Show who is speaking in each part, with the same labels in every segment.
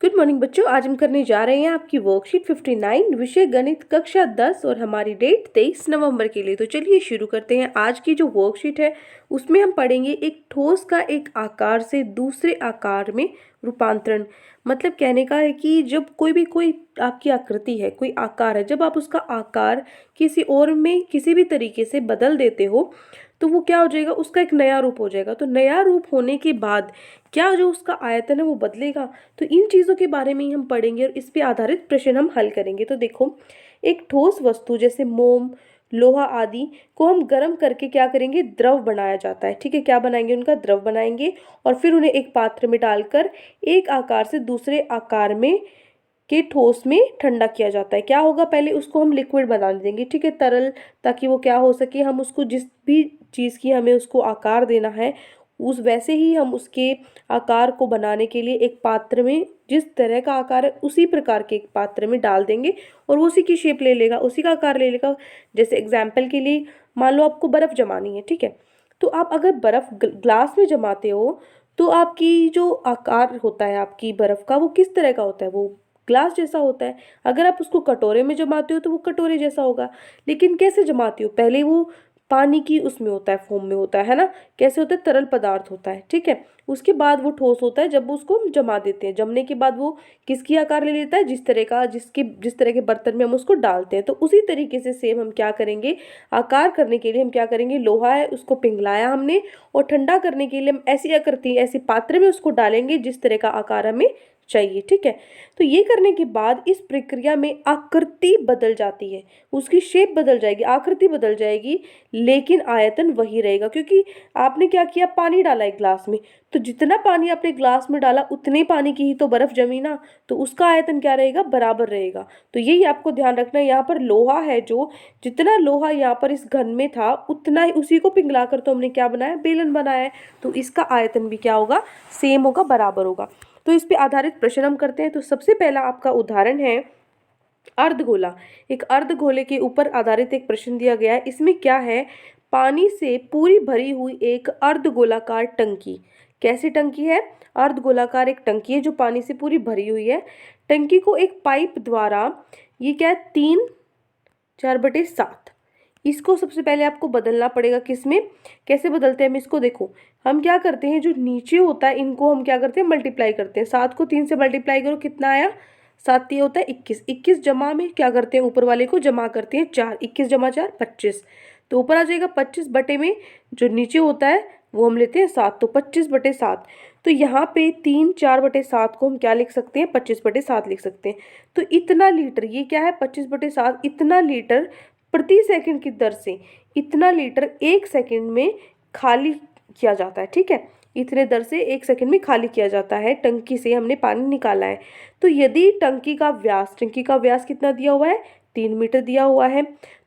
Speaker 1: Good morning बच्चों। आज हम करने जा रहे हैं आपकी वर्कशीट 59 विषय गणित कक्षा 10 और हमारी डेट 23 नवंबर के लिए। तो चलिए शुरू करते हैं। आज की जो वर्कशीट है उसमें हम पढ़ेंगे एक ठोस का एक आकार से दूसरे आकार में रूपांतरण। मतलब कहने का है कि जब कोई आपकी आकृति है, कोई आकार है, जब आप उसका आकार किसी और में किसी भी तरीके से बदल देते हो तो वो क्या हो जाएगा, उसका एक नया रूप हो जाएगा। तो नया रूप होने के बाद क्या जो उसका आयतन है वो बदलेगा। तो इन चीज़ों के बारे में ही हम पढ़ेंगे और इस पे आधारित प्रश्न हम हल करेंगे। तो देखो, एक ठोस वस्तु जैसे मोम, लोहा आदि को हम गर्म करके क्या करेंगे, द्रव बनाया जाता है। ठीक है, क्या बनाएंगे, उनका द्रव बनाएंगे और फिर उन्हें एक पात्र में डालकर एक आकार से दूसरे आकार में के ठोस में ठंडा किया जाता है। क्या होगा, पहले उसको हम लिक्विड बना देंगे, ठीक है, तरल, ताकि वो क्या हो सके, हम उसको जिस भी चीज़ की हमें उसको आकार देना है उस वैसे ही हम उसके आकार को बनाने के लिए एक पात्र में जिस तरह का आकार है उसी प्रकार के एक पात्र में डाल देंगे और वो उसी की शेप ले लेगा, उसी का आकार ले लेगा। जैसे एग्जाम्पल के लिए मान लो आपको बर्फ़ जमानी है, ठीक है, तो आप अगर बर्फ़ ग्लास में जमाते हो तो आपकी जो आकार होता है आपकी बर्फ़ का वो किस तरह का होता है, वो ग्लास जैसा होता है। अगर आप उसको कटोरे में जमाते हो तो वो कटोरे जैसा होगा। लेकिन कैसे जमाते हो, पहले वो पानी की उसमें होता है, फोम में होता है ना, कैसे होता है, तरल पदार्थ होता है, ठीक है। उसके बाद वो ठोस होता है जब उसको हम जमा देते हैं। जमने के बाद वो किसकी आकार ले लेता है, जिस तरह के बर्तन में हम उसको डालते हैं। तो उसी तरीके से सेम हम क्या करेंगे, आकार करने के लिए हम क्या करेंगे, लोहा है उसको पिघलाया हमने और ठंडा करने के लिए हम ऐसी आकृति ऐसे पात्र में उसको डालेंगे जिस तरह का आकार हमें चाहिए, ठीक है। तो ये करने के बाद इस प्रक्रिया में आकृति बदल जाती है, उसकी शेप बदल जाएगी, आकृति बदल जाएगी, लेकिन आयतन वही रहेगा। क्योंकि आपने क्या किया, पानी डाला एक ग्लास में, तो जितना पानी आपने ग्लास में डाला उतने पानी की ही तो बर्फ जमी ना, तो उसका आयतन क्या रहेगा, बराबर रहेगा। तो यही आपको ध्यान रखना है। यहाँ पर लोहा है, जो जितना लोहा यहाँ पर इस घन में था उतना ही उसी को पिघलाकर तो हमने क्या बनाया, बेलन बनाया है। तो इसका आयतन भी क्या होगा, सेम होगा, बराबर होगा। तो इस पे आधारित प्रश्न हम करते हैं। तो सबसे पहला आपका उदाहरण है अर्धगोला। एक अर्धगोले के ऊपर आधारित एक प्रश्न दिया गया है। इसमें क्या है, पानी से पूरी भरी हुई एक अर्धगोलाकार टंकी। कैसी टंकी है, अर्धगोलाकार एक टंकी है जो पानी से पूरी भरी हुई है। टंकी को एक पाइप द्वारा, ये क्या है, 3/4/7, इसको सबसे पहले आपको बदलना पड़ेगा। किस में, कैसे बदलते हैं हम इसको, देखो हम क्या करते हैं, जो नीचे होता है इनको हम क्या करते हैं, मल्टीप्लाई करते हैं। 7 को 3 से मल्टीप्लाई करो, कितना आया, 7 ये होता है 21। 21 जमा में क्या करते हैं, ऊपर वाले को जमा करते हैं 4, 21 जमा 4 25, तो ऊपर आ जाएगा 25 बटे में जो नीचे होता है वो हम लेते हैं 7, तो 25/7। तो यहाँ पे 3/4/7 को हम क्या लिख सकते हैं, 25/7 लिख सकते हैं। तो इतना लीटर, ये क्या है, 25/7, इतना लीटर प्रति सेकंड की दर से इतना लीटर 1 सेकंड में खाली किया जाता है, ठीक है। इतने दर से 1 सेकंड में खाली किया जाता है, टंकी से हमने पानी निकाला है। तो यदि टंकी का व्यास कितना दिया हुआ है, 3 मीटर दिया हुआ है,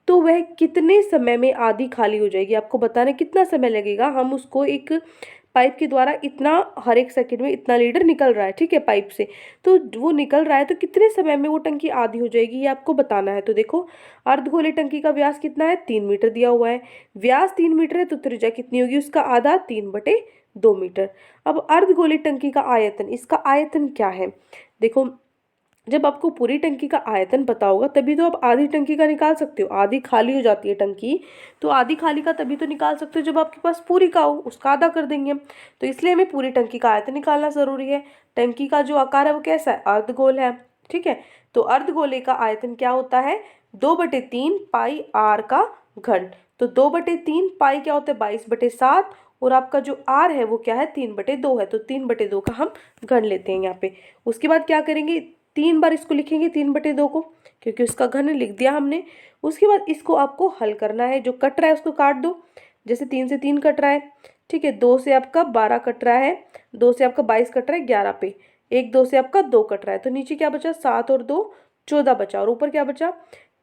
Speaker 1: तो वह कितने समय में आधी खाली हो जाएगी, आपको बताना कितना समय लगेगा। हम उसको एक पाइप के द्वारा इतना हर 1 सेकंड में इतना लीटर निकल रहा है, ठीक है, पाइप से, तो वो निकल रहा है, तो कितने समय में वो टंकी आधी हो जाएगी ये आपको बताना है। तो देखो, अर्धगोले टंकी का व्यास कितना है, 3 मीटर दिया हुआ है। व्यास 3 मीटर है तो त्रिज्या कितनी होगी, उसका आधा, 3/2 मीटर। अब अर्धगोले टंकी का आयतन, इसका आयतन क्या है, देखो जब आपको पूरी टंकी का आयतन पता होगा तभी तो आप आधी टंकी का निकाल सकते हो। आधी खाली हो जाती है टंकी, तो आधी खाली का तभी तो निकाल सकते हो जब आपके पास पूरी का हो, उसका आधा कर देंगे हम। तो इसलिए हमें पूरी टंकी का आयतन निकालना ज़रूरी है। टंकी का जो आकार है वो कैसा है, अर्धगोल है, ठीक है। तो अर्धगोले का आयतन क्या होता है, 2/3 पाई आर का घन। तो 2/3 पाई क्या होता है, 22/7, और आपका जो आर है वो क्या है, 3/2 है, तो 3/2 का हम घन लेते हैं यहाँ पे। उसके बाद क्या करेंगे, 3 बार इसको लिखेंगे 3/2 को, क्योंकि उसका घन लिख दिया हमने। उसके बाद इसको आपको हल करना है, जो कट रहा है उसको काट दो, जैसे 3 से 3 कट रहा है, ठीक है, 2 से आपका 12 कट रहा है, 2 से आपका 22 कट रहा है 11 पे, 1 2 से आपका 2 कट रहा है, तो नीचे क्या बचा, 7 और 2 14 बचा, और ऊपर क्या बचा,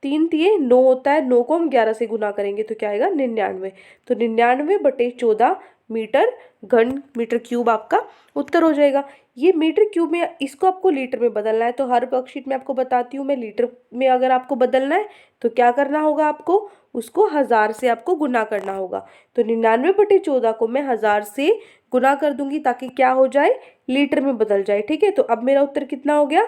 Speaker 1: 3 तिये 9 होता है, 9 को हम 11 से गुना करेंगे तो क्या आएगा, 99। तो 99/14 मीटर घन मीटर क्यूब आपका उत्तर हो जाएगा। ये मीटर क्यूब में, इसको आपको लीटर में बदलना है, तो हर वर्कशीट में आपको बताती हूँ मैं, लीटर में अगर आपको बदलना है तो क्या करना होगा, आपको उसको 1000 से आपको गुना करना होगा। तो 99/14 को मैं 1000 से गुना कर दूंगी ताकि क्या हो जाए, लीटर में बदल जाए। ठीक है, तो अब मेरा उत्तर कितना हो गया,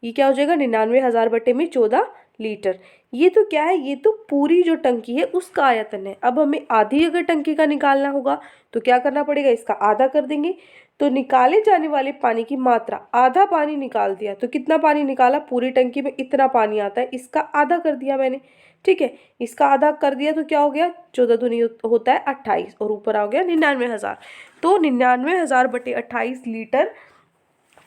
Speaker 1: ये क्या हो जाएगा, 99,000 बटे में 14 लीटर। ये तो क्या है, ये तो पूरी जो टंकी है उसका आयतन है। अब हमें आधी अगर टंकी का निकालना होगा तो क्या करना पड़ेगा, इसका आधा कर देंगे। तो निकाले जाने वाले पानी की मात्रा, आधा पानी निकाल दिया तो कितना पानी निकाला, पूरी टंकी में इतना पानी आता है, इसका आधा कर दिया मैंने। ठीक है, इसका आधा कर दिया तो क्या हो गया, 14 दूनी होता है 28 और ऊपर आ गया 99,000। तो 99,000 बटे 28 लीटर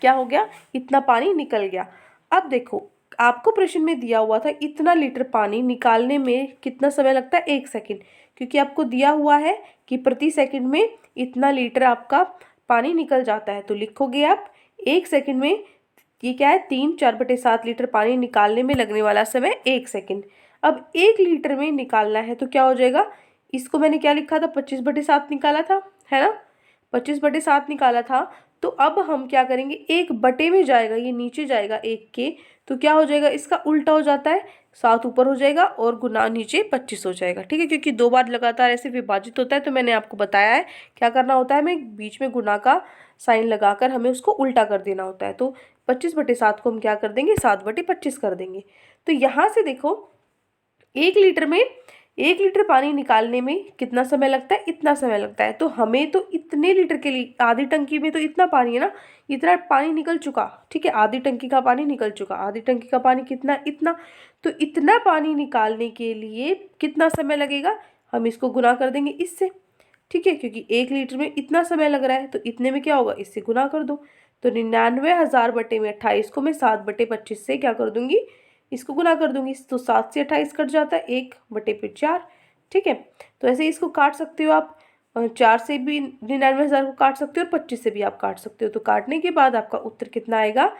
Speaker 1: क्या हो गया, इतना पानी निकल गया। अब देखो, आपको प्रश्न में दिया हुआ था इतना लीटर पानी निकालने में कितना समय लगता है, 1 सेकंड, क्योंकि आपको दिया हुआ है कि प्रति सेकंड में इतना लीटर आपका पानी निकल जाता है। तो लिखोगे आप 1 सेकंड में, ये क्या है, 3/4/7 लीटर पानी निकालने में लगने वाला समय 1 सेकंड। अब 1 लीटर में निकालना है तो क्या हो जाएगा, इसको मैंने क्या लिखा था, 25/7 निकाला था, है ना, 25/7 निकाला था। तो अब हम क्या करेंगे, 1 बटे में जाएगा, ये नीचे जाएगा 1 के, तो क्या हो जाएगा, इसका उल्टा हो जाता है, 7 ऊपर हो जाएगा और गुना नीचे 25 हो जाएगा। ठीक है, क्योंकि 2 बार लगातार ऐसे विभाजित होता है तो मैंने आपको बताया है क्या करना होता है, हमें बीच में गुना का साइन लगाकर हमें उसको उल्टा कर देना होता है। तो 25/7 को हम क्या कर देंगे, 7/25 कर देंगे। तो यहाँ से देखो, 1 लीटर में 1 लीटर पानी निकालने में कितना समय लगता है, इतना समय लगता है। तो हमें तो इतने लीटर के लिए, आधी टंकी में तो इतना पानी है ना, इतना पानी निकल चुका। ठीक है, आधी टंकी का पानी निकल चुका, आधी टंकी का पानी कितना, इतना। तो इतना पानी निकालने के लिए कितना समय लगेगा, हम इसको गुना कर देंगे इससे। ठीक है, क्योंकि 1 लीटर में इतना समय लग रहा है तो इतने में क्या होगा, इससे गुना कर दो। तो 99,000 बटे में 28 को मैं 7/25 से क्या कर दूंगी, इसको गुना कर दूंगी। तो 7 से 28 कट जाता है, 1/4। ठीक है, तो ऐसे ही इसको काट सकते हो आप, 4 से भी 99,000 को काट सकते हो और 25 से भी आप काट सकते हो। तो काटने के बाद आपका उत्तर कितना आएगा,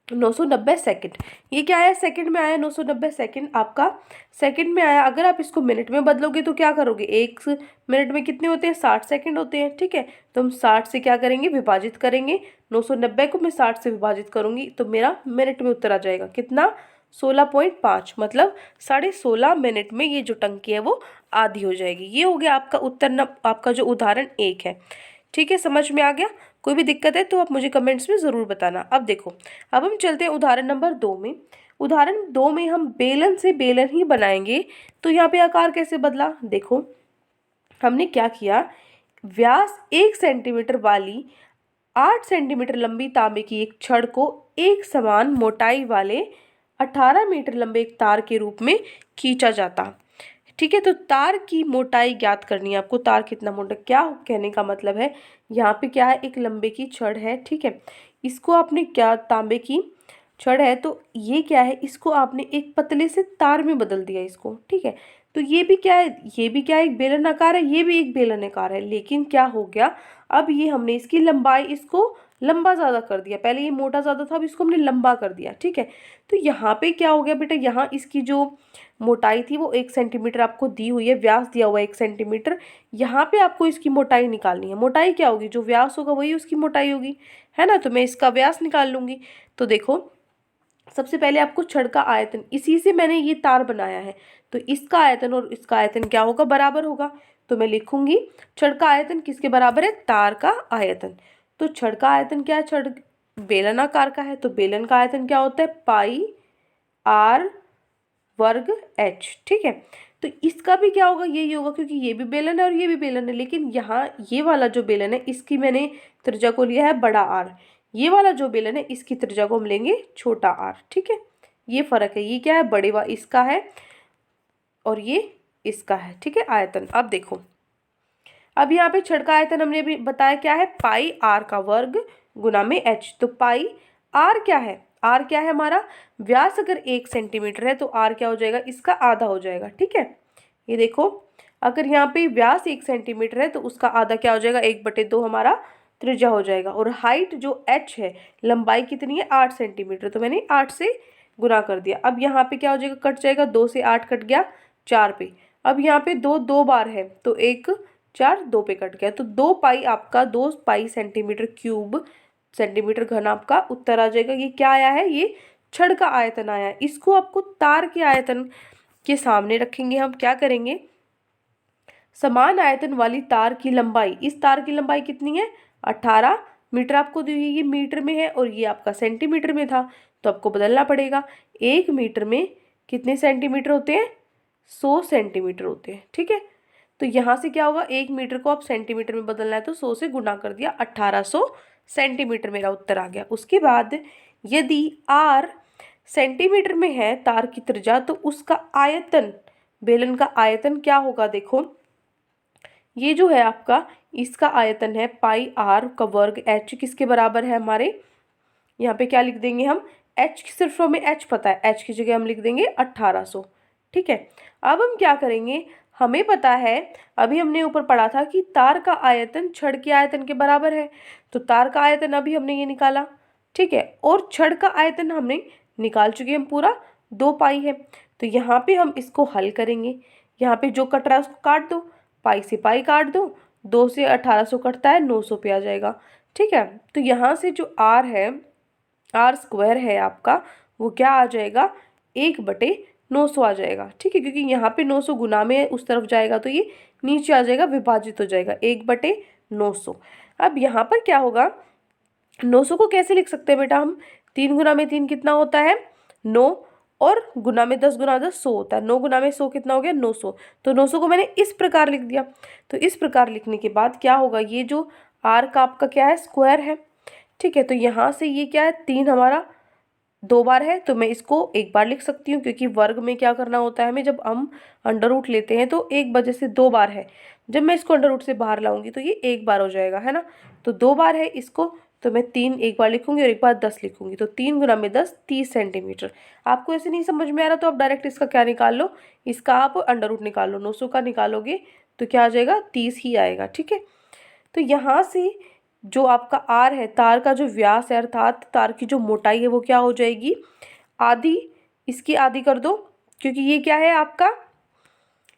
Speaker 1: 990 सेकंड। ये क्या आया, सेकंड में आया 990 सेकंड, आपका सेकंड में आया। अगर आप इसको मिनट में बदलोगे तो क्या करोगे, 1 मिनट में कितने होते हैं, 60 सेकंड होते हैं। ठीक है, तो हम 60 से क्या करेंगे, विभाजित करेंगे। 990 को मैं 60 से विभाजित करूंगी तो मेरा मिनट में उत्तर आ जाएगा कितना, 16.5, मतलब 16.5 मिनट में ये जो टंकी है वो आधी हो जाएगी। ये हो गया आपका उत्तर, आपका जो उदाहरण 1 है। ठीक है, समझ में आ गया, कोई भी दिक्कत है तो आप मुझे कमेंट्स में ज़रूर बताना। अब देखो, अब हम चलते हैं उदाहरण नंबर 2 में। उदाहरण 2 में हम बेलन से बेलन ही बनाएंगे। तो यहाँ पे आकार कैसे बदला, देखो हमने क्या किया, व्यास 1 सेंटीमीटर वाली 8 सेंटीमीटर लंबी तांबे की एक छड़ को एक समान मोटाई वाले 18 मीटर लंबे एक तार के रूप में खींचा जाता। ठीक है, तो तार की मोटाई ज्ञात करनी है आपको, तार कितना मोटा, क्या कहने का मतलब है, यहाँ पे क्या है, एक लंबे की छड़ है। ठीक है, इसको आपने क्या, तांबे की छड़ है तो ये क्या है, इसको आपने एक पतले से तार में बदल दिया इसको। ठीक है, तो ये भी क्या है, ये भी क्या है, एक बेलन आकार है, ये भी एक बेलन आकार है। लेकिन क्या हो गया, अब ये हमने इसकी लंबाई, इसको लंबा ज़्यादा कर दिया, पहले ये मोटा ज़्यादा था, अब इसको हमने लंबा कर दिया। ठीक है, तो यहाँ पे क्या हो गया बेटा, यहाँ इसकी जो मोटाई थी वो 1 सेंटीमीटर आपको दी हुई है, व्यास दिया हुआ है 1 सेंटीमीटर। यहाँ पे आपको इसकी मोटाई निकालनी है। मोटाई क्या होगी, जो व्यास होगा वही उसकी मोटाई होगी, है ना। तो मैं इसका व्यास निकाल लूँगी। तो देखो, सबसे पहले आपको छड़ का आयतन, इसी से मैंने ये तार बनाया है, तो इसका आयतन और इसका आयतन क्या होगा, बराबर होगा। तो मैं लिखूंगी छड़ का आयतन किसके बराबर है, तार का आयतन। तो छड़ का आयतन क्या है, छड़ बेलनाकार का है, तो बेलन का आयतन क्या होता है, पाई r वर्ग h। ठीक है, तो इसका भी क्या होगा, यही होगा, क्योंकि ये भी बेलन है और ये भी बेलन है। लेकिन यहाँ ये वाला जो बेलन है इसकी मैंने त्रिज्या को लिया है बड़ा R, ये वाला जो बेलन है इसकी त्रिज्या को हम लेंगे छोटा r। ठीक है, ये फर्क है, ये क्या है, बड़े वा इसका है और ये इसका है। ठीक है, आयतन। अब देखो, अब यहाँ पे छड़ का आयतन हमने भी बताया क्या है, पाई r का वर्ग गुना में h। तो पाई r क्या है, r क्या है हमारा, व्यास अगर 1 सेंटीमीटर है तो r क्या हो जाएगा, इसका आधा हो जाएगा। ठीक है, ये देखो, अगर यहाँ पे व्यास 1 सेंटीमीटर है तो उसका आधा क्या हो जाएगा, 1/2 हमारा त्रिज्या हो जाएगा। और हाइट जो h है, लंबाई कितनी है, 8 सेंटीमीटर, तो मैंने 8 से गुना कर दिया। अब यहाँ पे क्या हो जाएगा, कट जाएगा, 2 से 8 कट गया 4 पे। अब यहाँ पे 2 बार है तो 1 4 2 पे कट गया, तो 2 पाई आपका 2 पाई सेंटीमीटर क्यूब, सेंटीमीटर घन आपका उत्तर आ जाएगा। ये क्या आया है, ये छड़ का आयतन आया है। इसको आपको तार के आयतन के सामने रखेंगे, हम क्या करेंगे, समान आयतन वाली तार की लंबाई, इस तार की लंबाई कितनी है 18 मीटर आपको दी हुई है, ये मीटर में है और ये आपका सेंटीमीटर में था, तो आपको बदलना पड़ेगा। 1 मीटर में कितने सेंटीमीटर होते हैं 100 सेंटीमीटर होते हैं, ठीक है। तो यहाँ से क्या होगा 1 मीटर को आप सेंटीमीटर में बदलना है तो 100 से गुना कर दिया, 1800 सेंटीमीटर मेरा उत्तर आ गया। उसके बाद यदि r सेंटीमीटर में है तार की त्रिज्या तो उसका आयतन, बेलन का आयतन क्या होगा, देखो ये जो है आपका इसका आयतन है पाई r का वर्ग, h किसके बराबर है हमारे, यहाँ पे क्या लिख देंगे हम h, सिर्फ हमें h पता है, h की जगह हम लिख देंगे 1800, ठीक है। अब हम क्या करेंगे, हमें पता है अभी हमने ऊपर पढ़ा था कि तार का आयतन छड़ के आयतन के बराबर है, तो तार का आयतन अभी हमने ये निकाला, ठीक है, और छड़ का आयतन हमने निकाल चुके हैं पूरा 2 पाई है। तो यहाँ पे हम इसको हल करेंगे, यहाँ पे जो कट रहा है उसको काट दो, पाई से पाई काट दो, 2 से 1800 कटता है 900 पे आ जाएगा, ठीक है। तो यहाँ से जो r है, r स्क्वायर है आपका, वो क्या आ जाएगा 1/900 आ जाएगा, ठीक है, क्योंकि यहाँ पे 900 गुना में उस तरफ जाएगा तो ये नीचे आ जाएगा, विभाजित हो जाएगा 1/900। अब यहाँ पर क्या होगा, 900 को कैसे लिख सकते हैं बेटा हम, 3 गुना में 3 कितना होता है 9, और गुना में 10 गुना 10 100 होता है, 9 गुना में 100 कितना हो गया 900। तो 900 को मैंने इस प्रकार लिख दिया। तो इस प्रकार लिखने के बाद क्या होगा, ये जो r का आपका क्या है स्क्वायर है, ठीक है। तो यहाँ से ये क्या है 3 हमारा 2 बार है, तो मैं इसको 1 बार लिख सकती हूँ, क्योंकि वर्ग में क्या करना होता है हमें, जब हम अंडर रूट लेते हैं तो 1 वजह से 2 बार है, जब मैं इसको अंडर रूट से बाहर लाऊंगी तो ये 1 बार हो जाएगा, है ना। तो 2 बार है इसको, तो मैं 3 1 बार लिखूंगी और 1 बार 10 लिखूंगी, तो 3 गुना में 10 30 सेंटीमीटर। आपको ऐसे नहीं समझ में आ रहा तो आप डायरेक्ट इसका क्या निकाल लो, इसका आप अंडर रूट निकाल लो, 900 का निकालोगे तो क्या आ जाएगा 30 ही आएगा, ठीक है। तो यहाँ से जो आपका r है, तार का जो व्यास है अर्थात तार की जो मोटाई है वो क्या हो जाएगी आधी, इसकी आधी कर दो, क्योंकि ये क्या है आपका,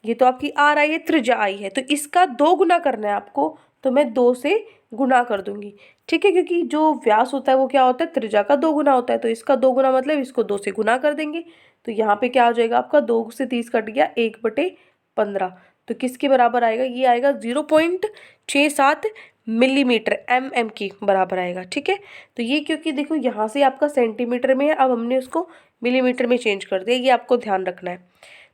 Speaker 1: ये तो आपकी r आई है, त्रिज्या आई है, तो इसका 2 गुना करना है आपको, तो मैं 2 से गुना कर दूंगी, ठीक है, क्योंकि जो व्यास होता है वो क्या होता है त्रिज्या का 2 गुना होता है, तो इसका 2 गुना मतलब इसको 2 से गुना कर देंगे। तो यहाँ पे क्या हो जाएगा आपका 2 से 30 कट गया 1/15, तो किसके बराबर आएगा, ये आएगा 0.67 मिलीमीटर, mm की बराबर आएगा, ठीक है। तो ये क्योंकि देखो यहाँ से आपका सेंटीमीटर में है, अब हमने उसको मिलीमीटर में चेंज कर दिया, ये आपको ध्यान रखना है।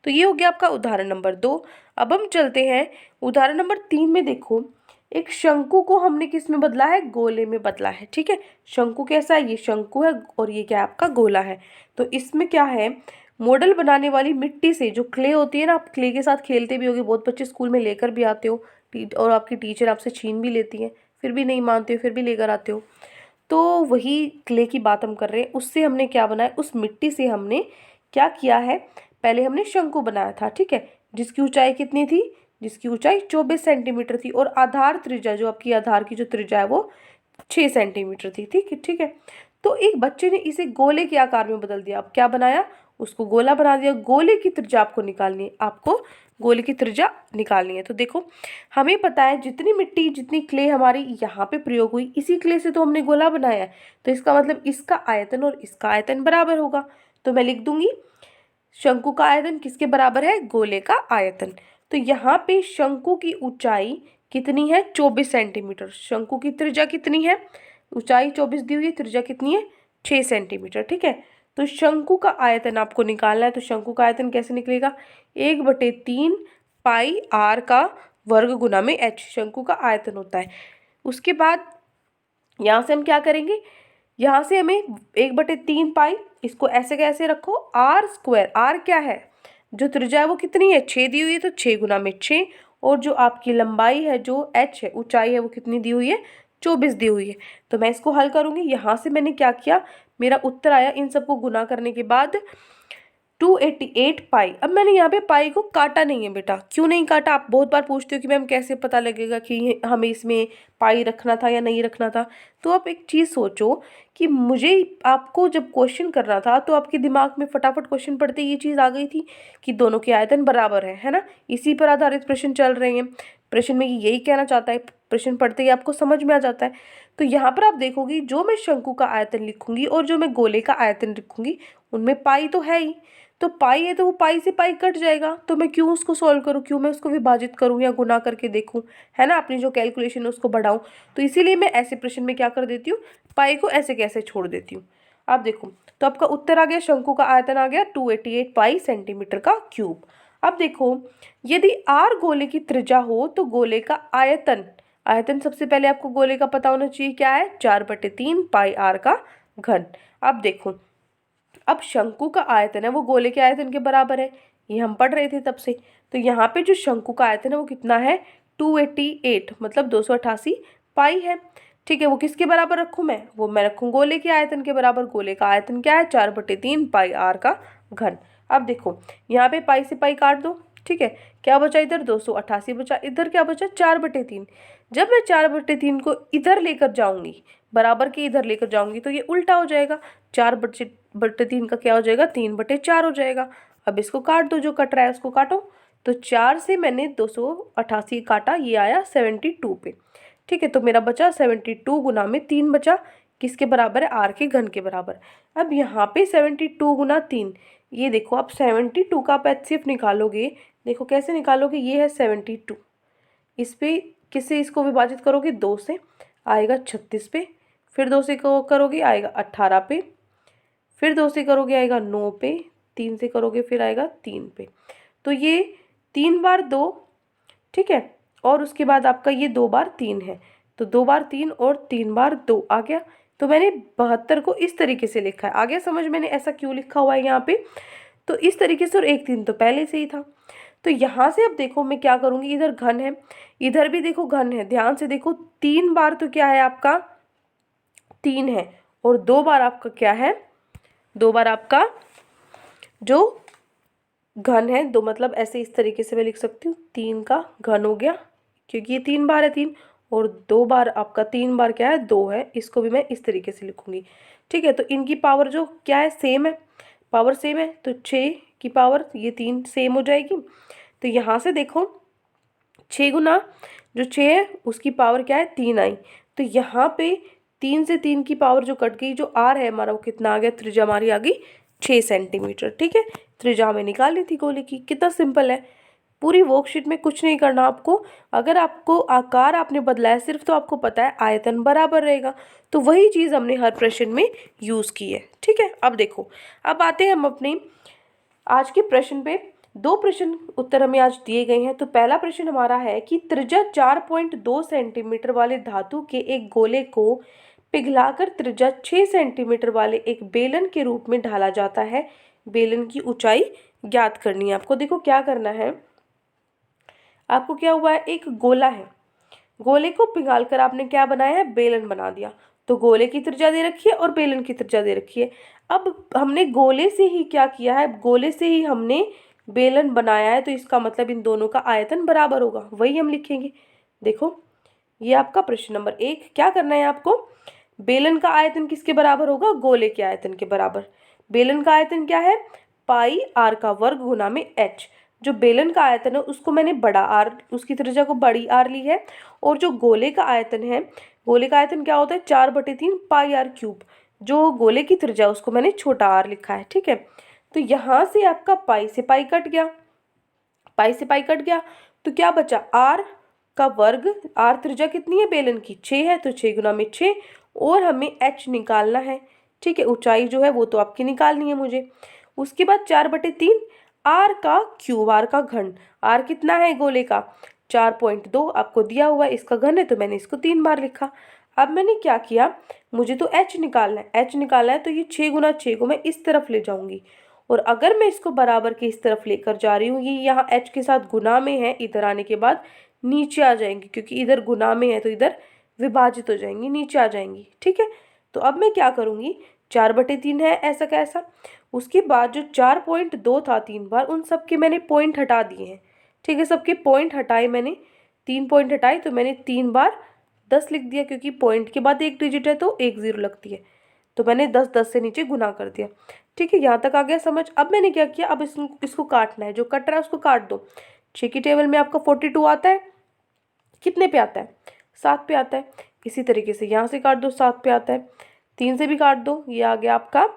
Speaker 1: तो ये हो गया आपका उदाहरण नंबर 2। अब हम चलते हैं उदाहरण नंबर 3 में। देखो एक शंकु को हमने किस में बदला है, गोले में बदला है, ठीक है। शंकु कैसा है, ये शंकु है और ये क्या है आपका गोला है। तो इसमें क्या है, मॉडल बनाने वाली मिट्टी से, जो क्ले होती है ना, आप क्ले के साथ खेलते भी होगे, बहुत बच्चे स्कूल में लेकर भी आते हो, और आपकी टीचर आपसे छीन भी लेती है, फिर भी नहीं मानते हो, फिर भी लेकर आते हो। तो वही क्ले की बात हम कर रहे हैं, उससे हमने क्या बनाया, उस मिट्टी से हमने क्या किया है, पहले हमने शंकु बनाया था, ठीक है, जिसकी ऊंचाई कितनी थी, जिसकी ऊंचाई 24 सेंटीमीटर थी, और आधार त्रिज्या, जो आपकी आधार की जो त्रिज्या है वो 6 सेंटीमीटर थी, ठीक है, ठीक है। तो एक बच्चे ने इसे गोले के आकार में बदल दिया, अब क्या बनाया, उसको गोला बना दिया। गोले की त्रिज्या आपको निकालनी है, आपको गोले की त्रिज्या निकालनी है। तो देखो हमें पता है जितनी मिट्टी, जितनी क्ले हमारी यहाँ पे प्रयोग हुई, इसी क्ले से तो हमने गोला बनाया है, तो इसका मतलब इसका आयतन और इसका आयतन बराबर होगा। तो मैं लिख दूंगी शंकु का आयतन किसके बराबर है, गोले का आयतन। तो यहाँ पे शंकु की ऊंचाई कितनी है 24 सेंटीमीटर, शंकु की त्रिज्या कितनी है, ऊंचाई 24 दी हुई है, त्रिज्या कितनी है 6 सेंटीमीटर, ठीक है। तो शंकु का आयतन आपको निकालना है, तो शंकु का आयतन कैसे निकलेगा, 1/3 पाई r का वर्ग गुना में h, शंकु का आयतन होता है। उसके बाद यहाँ से हम क्या करेंगे, यहाँ से हमें 1/3 पाई, इसको ऐसे कैसे रखो, r स्क्वायर, r क्या है, जो त्रिज्या है वो कितनी है 6 दी हुई है, तो 6 गुना में 6, और जो आपकी लंबाई है जो h है, ऊंचाई है, वो कितनी दी हुई है 24 दी हुई है। तो मैं इसको हल करूंगी, यहाँ से मैंने क्या किया, मेरा उत्तर आया, इन सबको गुना करने के बाद 288 पाई। अब मैंने यहाँ पे पाई को काटा नहीं है बेटा, क्यों नहीं काटा, आप बहुत बार पूछते हो कि मैम कैसे पता लगेगा कि हमें इसमें पाई रखना था या नहीं रखना था। तो आप एक चीज़ सोचो कि मुझे आपको जब क्वेश्चन करना था तो आपके दिमाग में फटाफट क्वेश्चन पढ़ते ये चीज़ आ गई थी कि दोनों के आयतन बराबर है ना, इसी पर आधारित प्रश्न चल रहे हैं। प्रश्न में यही कहना चाहता है, प्रश्न पढ़ते ही आपको समझ में आ जाता है। तो यहाँ पर आप देखोगी जो मैं शंकु का आयतन लिखूंगी और जो मैं गोले का आयतन लिखूंगी उनमें पाई तो है ही, तो पाई है तो वो पाई से पाई कट जाएगा, तो मैं क्यों उसको सॉल्व करूँ, क्यों मैं उसको विभाजित करूँ या गुना करके देखूँ, है ना, अपनी जो कैलकुलेशन है उसको बढ़ाऊँ। तो इसीलिए मैं ऐसे प्रश्न में क्या कर देती हूँ, पाई को ऐसे कैसे छोड़ देती हूँ। आप देखो तो आपका उत्तर आ गया, शंकु का आयतन आ गया 288 पाई सेंटीमीटर का क्यूब। अब देखो यदि आर गोले की त्रिज्या हो तो गोले का आयतन, आयतन सबसे पहले आपको गोले का पता होना चाहिए क्या है, 4/3 पाई आर का घन। अब देखो अब शंकु का आयतन है वो गोले के आयतन के बराबर है, ये हम पढ़ रहे थे तब से। तो यहाँ पे जो शंकु का आयतन है वो कितना है, 288 मतलब 288 पाई है। ठीक है, वो किसके बराबर रखूँ मैं रखूँ गोले के आयतन के बराबर। गोले का आयतन क्या है, 4/3 पाई आर का घन। अब देखो यहाँ पे पाई से पाई काट दो, ठीक है, क्या बचा इधर 288 बचा, इधर क्या बचा 4/3। जब मैं 4/3 को इधर लेकर जाऊंगी, बराबर के इधर लेकर जाऊंगी तो ये उल्टा हो जाएगा, 4/3 का क्या हो जाएगा, 3/4 हो जाएगा। अब इसको काट दो, जो कट रहा है उसको काटो। तो 4 से मैंने 288 काटा, ये आया 72 पे। ठीक है, तो मेरा बचा 72 गुना में 3 बचा, किसके बराबर है, आर के घन के बराबर। अब यहाँ पे 72 गुना 3, ये देखो आप 72 का आप HCF निकालोगे, देखो कैसे निकालोगे, ये है 72, इस पे किससे इसको विभाजित करोगे, 2 से आएगा 36 पे, फिर 2 से करोगे आएगा 18 पे, फिर 2 से करोगे आएगा 9 पे, 3 से करोगे फिर आएगा 3 पे। तो ये 3 बार 2, ठीक है, और उसके बाद आपका ये 2 बार 3 है, तो 2 बार 3 और 3 बार 2 आ गया। तो मैंने 72 को इस तरीके से लिखा है, आ गया समझ मैंने ऐसा क्यों लिखा हुआ है यहाँ पे, तो इस तरीके से। और 1 3 तो पहले से ही था। तो यहाँ से अब देखो मैं क्या करूँगी, इधर घन है, इधर भी देखो घन है, ध्यान से देखो 3 बार तो क्या है आपका 3 है, और 2 बार आपका क्या है, 2 बार आपका जो घन है 2, मतलब ऐसे इस तरीके से मैं लिख सकती हूँ, 3 का घन हो गया, क्योंकि ये 3 बार है 3, और 2 बार आपका 3 बार क्या है 2 है, इसको भी मैं इस तरीके से लिखूंगी। ठीक है, तो इनकी पावर जो क्या है सेम है, पावर सेम है, तो 6 की पावर ये 3 सेम हो जाएगी। तो यहाँ से देखो 6 गुना जो 6 है उसकी पावर क्या है 3 आई, तो यहाँ पे 3 से 3 की पावर जो कट गई, जो आर है हमारा वो कितना आ गया, त्रिज्या हमारी आ गई 6 सेंटीमीटर। ठीक है, त्रिज्या हमें निकाल ली थी गोले की, कितना सिंपल है। पूरी वर्कशीट में कुछ नहीं करना आपको, अगर आपको आकार आपने बदला है सिर्फ, तो आपको पता है आयतन बराबर रहेगा, तो वही चीज़ हमने हर प्रश्न में यूज़ की है। ठीक है, अब देखो अब आते हैं हम अपने आज के प्रश्न पे। 2 प्रश्न उत्तर हमें आज दिए गए हैं। तो पहला प्रश्न हमारा है कि त्रिज्या 4.2 सेंटीमीटर वाले धातु के एक गोले को पिघलाकर त्रिज्या 6 सेंटीमीटर वाले एक बेलन के रूप में ढाला जाता है, बेलन की ऊंचाई ज्ञात करनी है आपको। देखो क्या करना है आपको, क्या हुआ है, एक गोला है, गोले को पिघालकर आपने क्या बनाया है, बेलन बना दिया। तो गोले की त्रिज्या दे रखी है और बेलन की त्रिज्या दे रखी है। अब हमने गोले से ही क्या किया है, गोले से ही हमने बेलन बनाया है, तो इसका मतलब इन दोनों का आयतन बराबर होगा, वही हम लिखेंगे। देखो ये आपका प्रश्न नंबर 1, क्या करना है आपको, बेलन का आयतन किसके बराबर होगा, गोले के आयतन के बराबर। बेलन का आयतन क्या है, पाई आर का वर्ग गुना में h। जो बेलन का आयतन है उसको मैंने बड़ा आर, उसकी त्रिज्या को बड़ी आर ली है, और जो गोले का आयतन है, गोले का आयतन क्या होता है 4/3 पाई आर क्यूब, जो गोले की त्रिज्या उसको मैंने छोटा आर लिखा है। ठीक है, तो यहाँ से आपका पाई से पाई कट गया, पाई से पाई कट गया, तो क्या बचा आर का वर्ग, आर त्रिज्या कितनी है बेलन की 6 है, तो 6 गुना में 6, और हमें h निकालना है। ठीक है, ऊंचाई जो है वो तो आपकी निकालनी है मुझे। उसके बाद 4/3 आर का क्यूब, आर का घन, आर कितना है गोले का 4.2 आपको दिया हुआ है, इसका घन है तो मैंने इसको 3 बार लिखा। अब मैंने क्या किया, मुझे तो h निकालना है, h निकालना है, तो ये 6 गुना 6 को मैं इस तरफ ले जाऊंगी, और अगर मैं इसको बराबर के इस तरफ लेकर जा रही हूँ, ये यहाँ h के साथ गुना में है, इधर आने के बाद नीचे आ जाएंगी, क्योंकि इधर गुना में है तो इधर विभाजित हो जाएंगी, नीचे आ जाएंगी। ठीक है, तो अब मैं क्या करूँगी, 4/3 है ऐसा का ऐसा, उसके बाद जो 4.2 था 3 बार, उन सब के मैंने पॉइंट हटा दिए हैं। ठीक है, सबके पॉइंट हटाए मैंने, 3 पॉइंट हटाए, तो मैंने 3 बार 10 लिख दिया, क्योंकि पॉइंट के बाद एक डिजिट है तो 1 0 लगती है, तो मैंने 10 से नीचे गुना कर दिया। ठीक है, यहाँ तक आ गया समझ। अब मैंने क्या किया, अब इसको काटना है, जो कट रहा है उसको काट दो। 6 की टेबल में आपका 42 आता है, कितने पे आता है 7 पे आता है, इसी तरीके से यहाँ से काट दो, 7 पे आता है, 3 से भी काट दो, ये आ गया आपका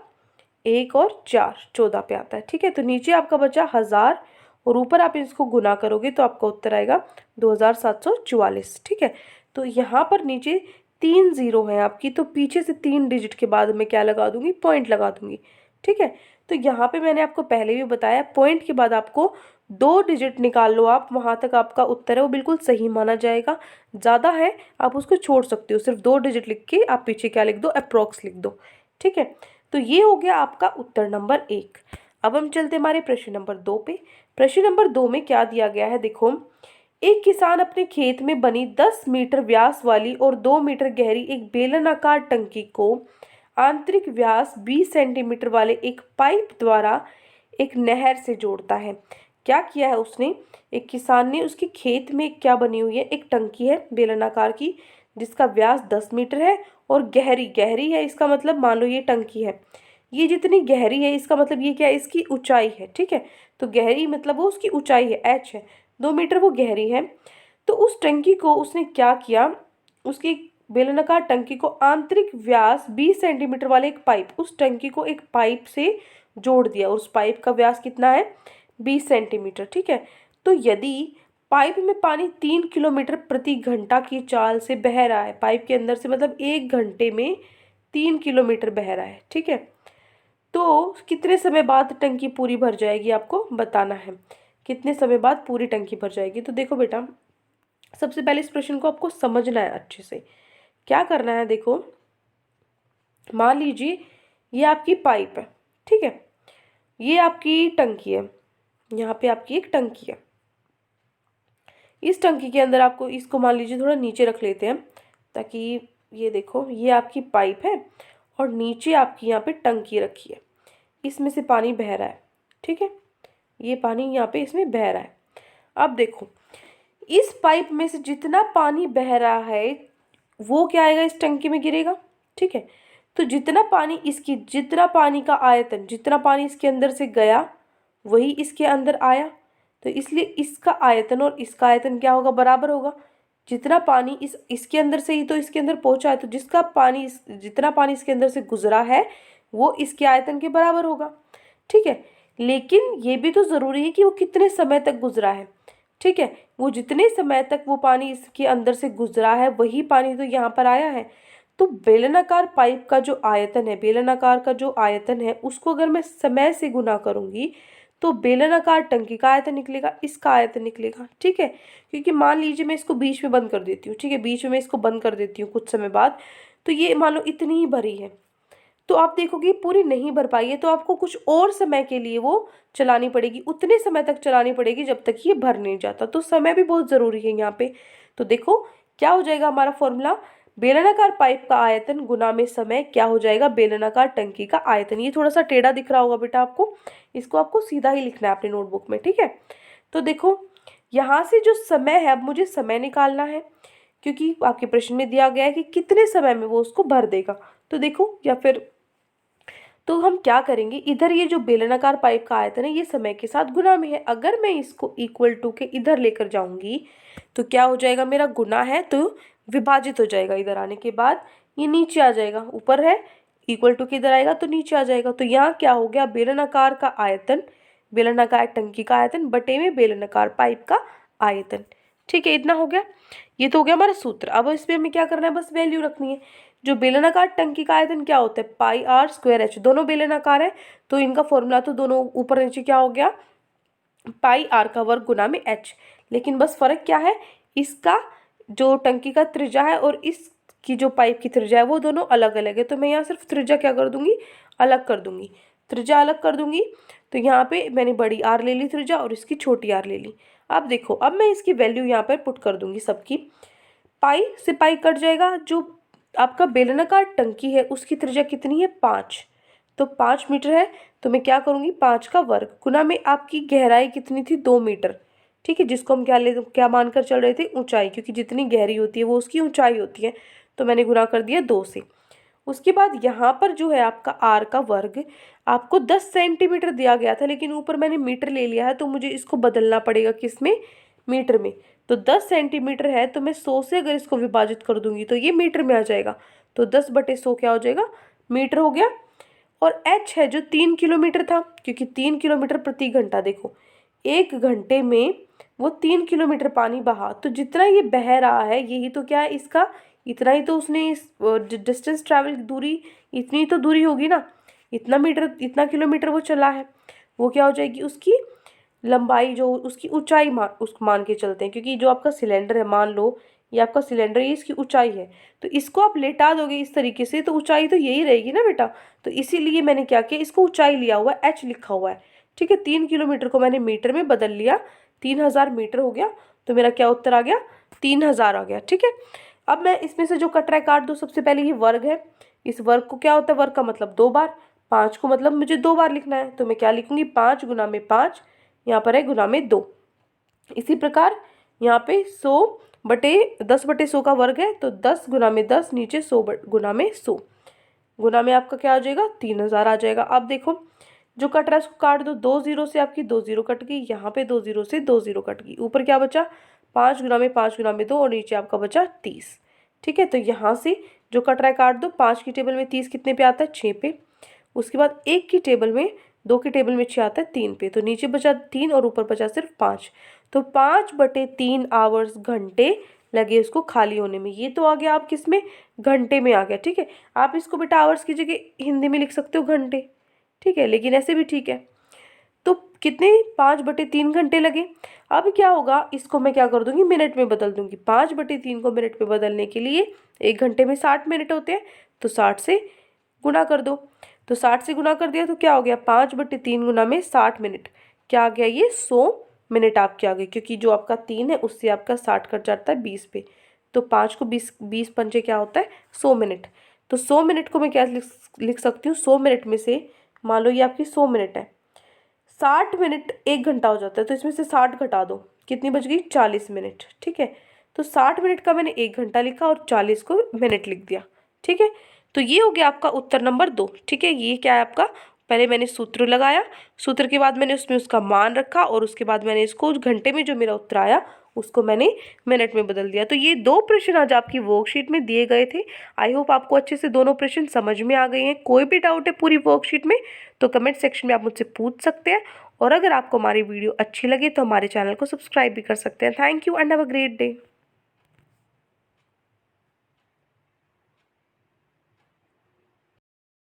Speaker 1: 1 और 4, 14 पे आता है। ठीक है, तो नीचे आपका बचा 1000 और ऊपर आप इसको गुना करोगे तो आपका उत्तर आएगा 2744। ठीक है, तो यहाँ पर नीचे 3 जीरो है आपकी, तो पीछे से 3 डिजिट के बाद मैं क्या लगा दूंगी, पॉइंट लगा दूंगी। ठीक है, तो यहाँ पे मैंने आपको पहले भी बताया, पॉइंट के बाद आपको 2 डिजिट निकाल लो आप, वहाँ तक आपका उत्तर है वो बिल्कुल सही माना जाएगा। ज़्यादा है आप उसको छोड़ सकते हो, सिर्फ 2 डिजिट लिख के आप पीछे क्या लिख दो, अप्रॉक्स लिख दो। ठीक है, तो ये हो गया आपका उत्तर नंबर 1। अब हम चलते हमारे प्रश्न नंबर 2 पे। प्रश्न नंबर 2 में क्या दिया गया है, देखो, एक किसान अपने खेत में बनी 10 मीटर व्यास वाली और 2 मीटर गहरी एक बेलनाकार टंकी को आंतरिक व्यास 20 सेंटीमीटर वाले एक पाइप द्वारा एक नहर से जोड़ता है। क्या किया है उसने, एक किसान ने, उसके खेत में क्या बनी हुई है, एक टंकी है बेलनाकार की जिसका व्यास 10 मीटर है और गहरी गहरी है, इसका मतलब मान लो ये टंकी है, ये जितनी गहरी है इसका मतलब ये क्या है, इसकी ऊंचाई है। ठीक है, तो गहरी मतलब वो उसकी ऊंचाई है, h है, 2 मीटर वो गहरी है। तो उस टंकी को उसने क्या किया, उसकी बेलनाकार टंकी को आंतरिक व्यास 20 सेंटीमीटर वाले एक पाइप, उस टंकी को एक पाइप से जोड़ दिया और उस पाइप का व्यास कितना है, 20 सेंटीमीटर। ठीक है, तो यदि पाइप में पानी 3 किलोमीटर प्रति घंटा की चाल से बह रहा है, पाइप के अंदर से मतलब 1 घंटे में 3 किलोमीटर बह रहा है। ठीक है, तो कितने समय बाद टंकी पूरी भर जाएगी, आपको बताना है कितने समय बाद पूरी टंकी भर जाएगी। तो देखो बेटा, सबसे पहले इस प्रश्न को आपको समझना है अच्छे से। क्या करना है, देखो, मान लीजिए ये आपकी पाइप है। ठीक है, ये आपकी टंकी है, यहाँ पे आपकी एक टंकी है, इस टंकी के अंदर आपको इसको मान लीजिए थोड़ा नीचे रख लेते हैं ताकि ये देखो, ये आपकी पाइप है और नीचे आपकी यहाँ पे टंकी रखी है, इसमें से पानी बह रहा है। ठीक है, ये पानी यहाँ पे इसमें बह रहा है। अब देखो, इस पाइप में से जितना पानी बह रहा है वो क्या आएगा, इस टंकी में गिरेगा। ठीक है, तो जितना पानी का आयतन, जितना पानी इसके अंदर से गया वही इसके अंदर आया, तो इसलिए इसका आयतन और इसका आयतन क्या होगा, बराबर होगा। जितना पानी इसके अंदर से ही तो इसके अंदर पहुंचा है, तो जितना पानी इसके अंदर से गुजरा है वो इसके आयतन के बराबर होगा। ठीक है, लेकिन ये भी तो ज़रूरी है कि वो कितने समय तक गुजरा है। ठीक है, वो जितने समय तक वो पानी इसके अंदर से गुजरा है वही पानी तो यहाँ पर आया है। तो बेलनाकार पाइप का जो आयतन है, बेलनाकार का जो आयतन है उसको अगर मैं समय से गुना करूँगी तो बेलनाकार टंकी का आयतन निकलेगा, इसका आयतन निकलेगा। ठीक है, क्योंकि मान लीजिए मैं इसको बीच में बंद कर देती हूँ। ठीक है, बीच में मैं इसको बंद कर देती हूँ कुछ समय बाद, तो ये मान लो इतनी ही भरी है, तो आप देखोगे पूरी नहीं भर पाई है, तो आपको कुछ और समय के लिए वो चलानी पड़ेगी, उतने समय तक चलानी पड़ेगी जब तक ये भर नहीं जाता। तो समय भी बहुत ज़रूरी है यहाँ पे। तो देखो क्या हो जाएगा हमारा फॉर्मूला, बेलनाकार पाइप का आयतन गुना में समय क्या हो जाएगा, बेलनाकार टंकी का आयतन। ये थोड़ा सा टेढ़ा दिख रहा होगा बेटा आपको, इसको आपको सीधा ही लिखना है अपने नोटबुक में। ठीक है, तो देखो यहाँ से जो समय है, अब मुझे समय निकालना है क्योंकि आपके प्रश्न में दिया गया है कि कितने समय में वो उसको भर देगा। तो देखो, या फिर तो हम क्या करेंगे, इधर ये जो बेलनाकार पाइप का आयतन है ये समय के साथ गुना में है, अगर मैं इसको इक्वल टू के इधर लेकर जाऊंगी तो क्या हो जाएगा, मेरा गुना है तो विभाजित हो जाएगा, इधर आने के बाद ये नीचे आ जाएगा, ऊपर है इक्वल टू के इधर आएगा तो नीचे आ जाएगा। तो यहाँ क्या हो गया, बेलनाकार का आयतन, बेलनाकार टंकी का आयतन बटे में बेलनाकार पाइप का आयतन। ठीक है, इतना हो गया, ये तो हो गया हमारा सूत्र। अब इस पर हमें क्या करना है, बस वैल्यू रखनी है। जो बेलनाकार टंकी का आयतन क्या होता है, पाई आर स्क्वायर एच, दोनों बेलनाकार है तो इनका फॉर्मूला तो दोनों ऊपर नीचे क्या हो गया, पाई आर का वर्ग गुना में एच। लेकिन बस फर्क क्या है, इसका जो टंकी का त्रिज्या है और इसकी जो पाइप की त्रिज्या है वो दोनों अलग अलग है, तो मैं यहाँ सिर्फ त्रिज्या क्या कर दूंगी, अलग कर दूंगी, त्रिज्या अलग कर दूंगी। तो यहाँ पे मैंने बड़ी आर ले ली त्रिज्या और इसकी छोटी आर ले ली। अब देखो, अब मैं इसकी वैल्यू यहाँ पर पुट कर दूंगी सबकी, पाई से पाई कट जाएगा, जो आपका बेलनाकार टंकी है उसकी त्रिज्या कितनी है, 5, तो 5 मीटर है, तो मैं क्या करूँगी 5 का वर्ग गुना में आपकी गहराई कितनी थी, 2 मीटर। ठीक है, जिसको हम क्या मानकर चल रहे थे, ऊंचाई, क्योंकि जितनी गहरी होती है वो उसकी ऊंचाई होती है, तो मैंने गुना कर दिया 2 से। उसके बाद यहाँ पर जो है आपका आर का वर्ग, आपको 10 सेंटीमीटर दिया गया था लेकिन ऊपर मैंने मीटर ले लिया है, तो मुझे इसको बदलना पड़ेगा किस में, मीटर में। तो 10 सेंटीमीटर है, तो मैं 100 से अगर इसको विभाजित कर दूंगी तो ये मीटर में आ जाएगा। तो 10/100 क्या हो जाएगा, मीटर हो गया। और h है जो 3 किलोमीटर था, क्योंकि 3 किलोमीटर प्रति घंटा, देखो 1 घंटे में वो 3 किलोमीटर पानी बहा, तो जितना ये बह रहा है यही तो क्या है इसका, इतना ही तो उसने इस डिस्टेंस ट्रैवल, दूरी, इतनी तो दूरी होगी ना, इतना मीटर, इतना किलोमीटर वो चला है। वो क्या हो जाएगी उसकी लंबाई, जो उसकी ऊंचाई मान के चलते हैं, क्योंकि जो आपका सिलेंडर है, मान लो ये आपका सिलेंडर, ये इसकी ऊंचाई है, तो इसको आप लेटा दोगे इस तरीके से तो ऊंचाई तो यही रहेगी ना बेटा। तो इसीलिए मैंने क्या किया, इसको ऊंचाई लिया हुआ है, h लिखा हुआ है, ठीक है। 3 किलोमीटर को मैंने मीटर में बदल लिया, 3000 मीटर हो गया, तो मेरा क्या उत्तर आ गया, 3000 आ गया, ठीक है। अब मैं इसमें से जो कट रहा है काट दो। सबसे पहले ये वर्ग है, इस वर्ग को क्या होता है, वर्ग का मतलब 2 बार, 5 को मतलब मुझे 2 बार लिखना है, तो मैं क्या लिखूंगी, 5 गुना में 5, यहाँ पर है गुना में 2। इसी प्रकार यहाँ पे 10/100 का वर्ग है, तो 10 गुना में 10, नीचे 100 गुना में 100, गुना में आपका क्या आ जाएगा, 3000 आ जाएगा। अब देखो जो कट रहा है उसको काट दो, 2 0 से आपकी 2 0 कट गई, यहाँ पे 2 0 से 2 0 कट गई, ऊपर क्या बचा, 5 गुना में 5 गुना में 2, और नीचे आपका बचा 30, ठीक है। तो यहाँ से जो कट रहा है काट दो, 5 की टेबल में 30 कितने पे आता है, 6 पे। उसके बाद 1 की टेबल में, 2 की टेबल में 6 आता है 3 पे, तो नीचे बचा 3 और ऊपर बचा सिर्फ 5, तो 5/3 आवर्स, घंटे लगे उसको खाली होने में। ये तो आ गया आप किस में, घंटे में आ गया, ठीक है। आप इसको बेटा आवर्स की जगह हिंदी में लिख सकते हो घंटे, ठीक है, लेकिन ऐसे भी ठीक है। तो कितने, 5/3 घंटे लगे। अब क्या होगा, इसको मैं क्या कर दूंगी, मिनट में बदल दूंगी। 5/3 को मिनट में बदलने के लिए 1 घंटे में 60 मिनट होते हैं, तो 60 से गुना कर दो। तो 60 से गुना कर दिया तो क्या हो गया, 5/3 गुना में 60 मिनट, क्या आ गया, ये 100 मिनट आपके आ गए, क्योंकि जो आपका 3 है उससे आपका 60 कट जाता है 20 पे, तो 5 को 20 पंजे क्या होता है, 100 मिनट। तो 100 मिनट को मैं क्या लिख सकती हूँ, 100 मिनट में से मान लो ये आपकी 100 मिनट है, 60 मिनट 1 घंटा हो जाता है, तो इसमें से 60 घटा दो, कितनी बच गई, 40 मिनट, ठीक है। तो 60 मिनट का मैंने 1 घंटा लिखा और 40 को मिनट लिख दिया, ठीक है। तो ये हो गया आपका उत्तर नंबर 2, ठीक है। ये क्या है आपका, पहले मैंने सूत्र लगाया, सूत्र के बाद मैंने उसमें उसका मान रखा, और उसके बाद मैंने इसको घंटे में जो मेरा उत्तर आया उसको मैंने मिनट में बदल दिया। तो ये 2 प्रश्न आज आपकी वर्कशीट में दिए गए थे। आई होप आपको अच्छे से दोनों प्रश्न समझ में आ गए हैं। कोई भी डाउट है पूरी वर्कशीट में तो कमेंट सेक्शन में आप मुझसे पूछ सकते हैं, और अगर आपको हमारी वीडियो अच्छी लगे तो हमारे चैनल को सब्सक्राइब भी कर सकते हैं। Thank you and have a great day.